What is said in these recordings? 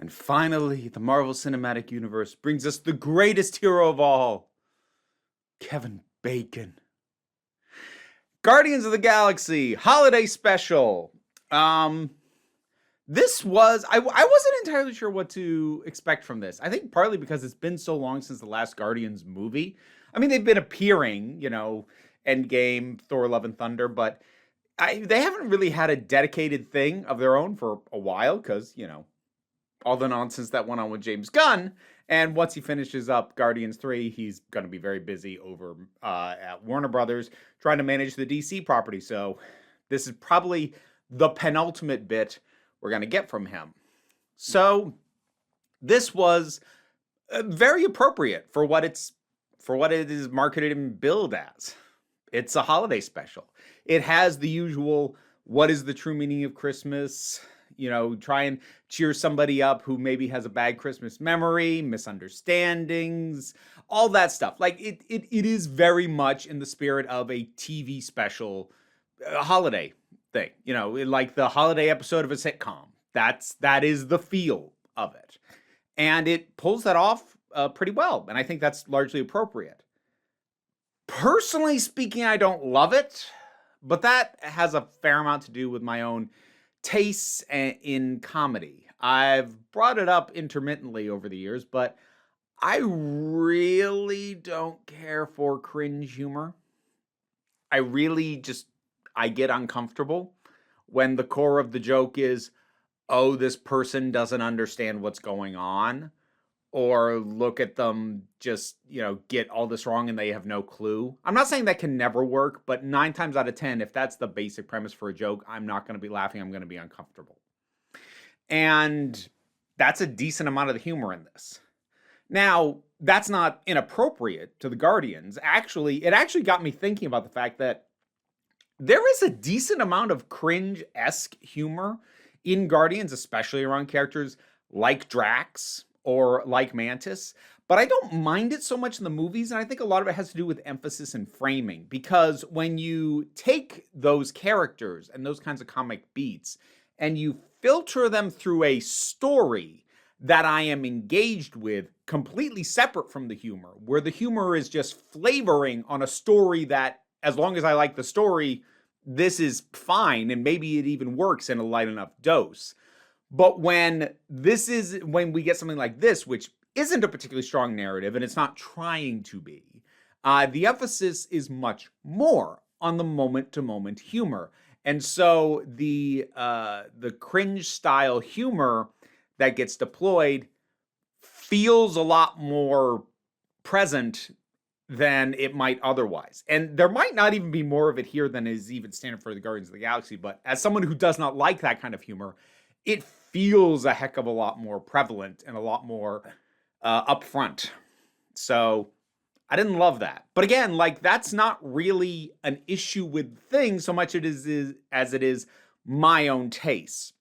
And finally, the Marvel Cinematic Universe brings us the greatest hero of all, Kevin Bacon. Guardians of the Galaxy Holiday Special. This was, I wasn't entirely sure what to expect from this. I think partly because it's been so long since the last Guardians movie. I mean, they've been appearing, Endgame, Thor Love and Thunder, but they haven't really had a dedicated thing of their own for a while because, all the nonsense that went on with James Gunn. And once he finishes up Guardians 3, he's going to be very busy over at Warner Brothers trying to manage the DC property. So this is probably the penultimate bit we're going to get from him. So this was very appropriate for what it is marketed and billed as. It's a holiday special. It has the usual, what is the true meaning of Christmas? Try and cheer somebody up who maybe has a bad Christmas memory, misunderstandings, all that stuff. Like it is very much in the spirit of a TV special, a holiday thing, like the holiday episode of a sitcom. That is the feel of it. And it pulls that off pretty well. And I think that's largely appropriate. Personally speaking, I don't love it, but that has a fair amount to do with my own tastes in comedy. I've brought it up intermittently over the years, but I really don't care for cringe humor. I get uncomfortable when the core of the joke is, oh, this person doesn't understand what's going on, or look at them just, get all this wrong and they have no clue. I'm not saying that can never work, but 9 times out of 10, if that's the basic premise for a joke, I'm not going to be laughing. I'm going to be uncomfortable. And that's a decent amount of the humor in this. Now, that's not inappropriate to the Guardians. It actually got me thinking about the fact that there is a decent amount of cringe-esque humor in Guardians, especially around characters like Drax or like Mantis, but I don't mind it so much in the movies, and I think a lot of it has to do with emphasis and framing, because when you take those characters and those kinds of comic beats and you filter them through a story that I am engaged with, completely separate from the humor, where the humor is just flavoring on a story that, as long as I like the story, this is fine, and maybe it even works in a light enough dose. But when we get something like this, which isn't a particularly strong narrative, and it's not trying to be, the emphasis is much more on the moment-to-moment humor. And so the cringe-style humor that gets deployed feels a lot more present than it might otherwise. And there might not even be more of it here than is even standard for the Guardians of the Galaxy, but as someone who does not like that kind of humor, it feels a heck of a lot more prevalent and a lot more upfront. So I didn't love that. But again, that's not really an issue with things so much as it is my own taste.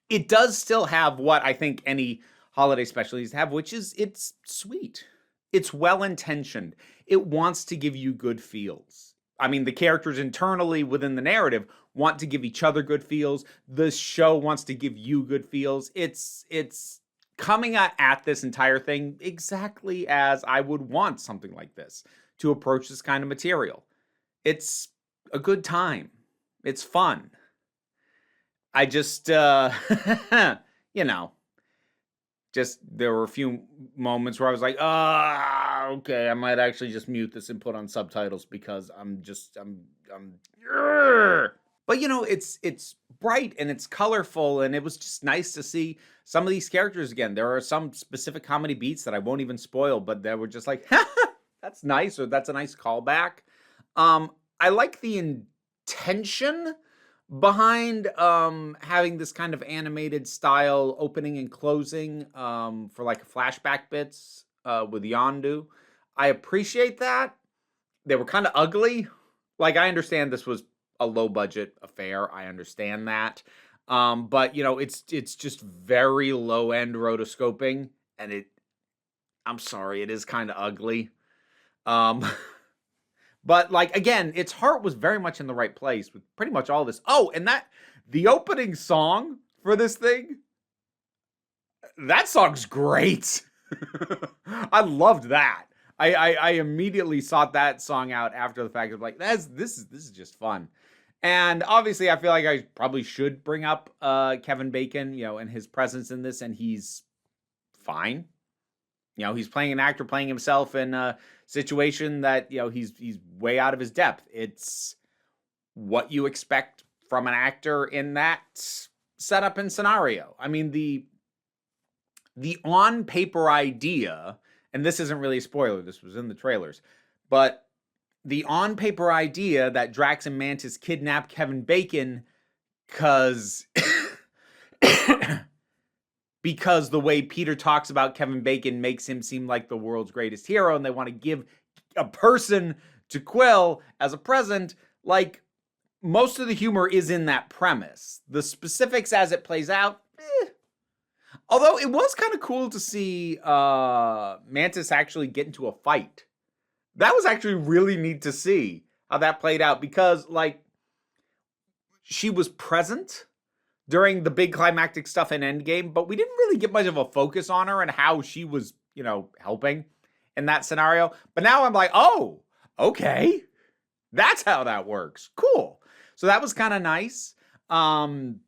It does still have what I think any holiday specialties have, which is it's sweet. It's well-intentioned. It wants to give you good feels. I mean, the characters internally within the narrative want to give each other good feels. The show wants to give you good feels. It's coming at this entire thing exactly as I would want something like this to approach this kind of material. It's a good time. It's fun. I just, just there were a few moments where I was like, okay, I might actually just mute this and put on subtitles because but it's bright and it's colorful, and it was just nice to see some of these characters again. There are some specific comedy beats that I won't even spoil, but they were just like, that's nice, or that's a nice callback. I like the intention behind having this kind of animated style opening and closing for like flashback bits with Yondu. I appreciate that. They were kind of ugly. Like, I understand this was a low budget affair. I understand that. But it's just very low end rotoscoping, and I'm sorry, it is kind of ugly. But again, its heart was very much in the right place with pretty much all this. Oh, and the opening song for this thing, that song's great. I loved that. I immediately sought that song out after the fact of like, this is just fun. And obviously I feel like I probably should bring up Kevin Bacon, and his presence in this, and he's fine. He's playing an actor playing himself in a situation that, he's way out of his depth. It's what you expect from an actor in that setup and scenario. I mean, the on paper idea, and this isn't really a spoiler, this was in the trailers, but the on paper idea that Drax and Mantis kidnap Kevin Bacon because the way Peter talks about Kevin Bacon makes him seem like the world's greatest hero, and they want to give a person to Quill as a present. Like, most of the humor is in that premise. The specifics as it plays out, Although it was kind of cool to see Mantis actually get into a fight. That was actually really neat to see how that played out, because like she was present during the big climactic stuff in Endgame, but we didn't really get much of a focus on her and how she was, helping in that scenario. But now I'm like, oh, okay. That's how that works. Cool. So that was kind of nice. And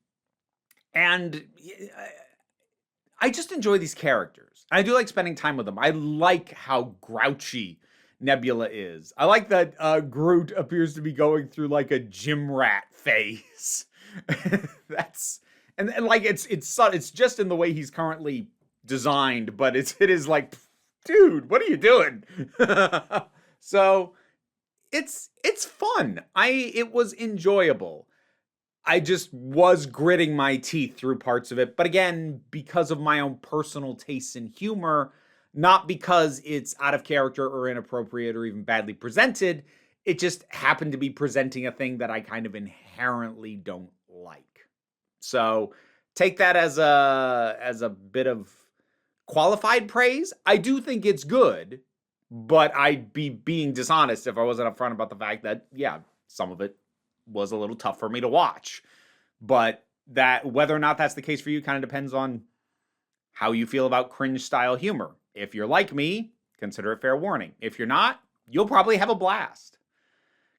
I just enjoy these characters. I do like spending time with them. I like how grouchy Nebula is. I like that Groot appears to be going through like a gym rat phase. That's and like it's just in the way he's currently designed, but it is like, dude, what are you doing? So it's fun. It was enjoyable. I just was gritting my teeth through parts of it, but again, because of my own personal tastes in humor, not because it's out of character or inappropriate or even badly presented. It just happened to be presenting a thing that I kind of inherently don't like. So take that as a bit of qualified praise. I do think it's good, but I'd be being dishonest if I wasn't upfront about the fact that, yeah, some of it was a little tough for me to watch. But that whether or not that's the case for you kind of depends on how you feel about cringe style humor. If you're like me, consider it fair warning. If you're not, you'll probably have a blast.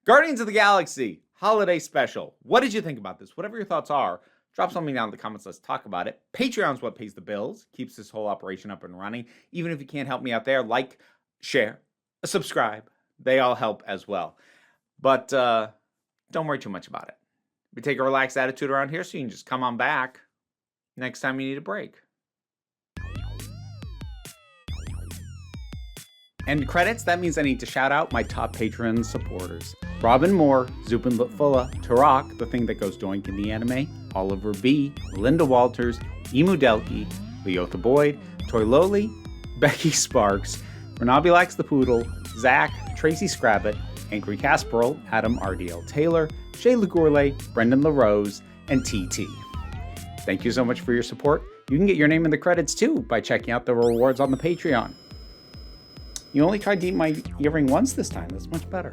Guardians of the Galaxy Holiday Special. What did you think about this? Whatever your thoughts are, drop something down in the comments. Let's talk about it. Patreon's what pays the bills, keeps this whole operation up and running. Even if you can't help me out there, like, share, subscribe. They all help as well. But don't worry too much about it. We take a relaxed attitude around here, so you can just come on back next time you need a break. End credits, that means I need to shout out my top Patreon supporters. Robin Moore, Zupin Lutfula, Tarak, the thing that goes doink in the anime, Oliver B., Linda Walters, Emu Delkey, Leotha Boyd, Toy Loli, Becky Sparks, Renabi Likes the Poodle, Zach, Tracy Scrabbit, Angry Casperl, Adam RDL Taylor, Shay Lagourlay, Brendan LaRose, and TT. Thank you so much for your support. You can get your name in the credits too by checking out the rewards on the Patreon. You only tried to eat my earring once this time. That's much better.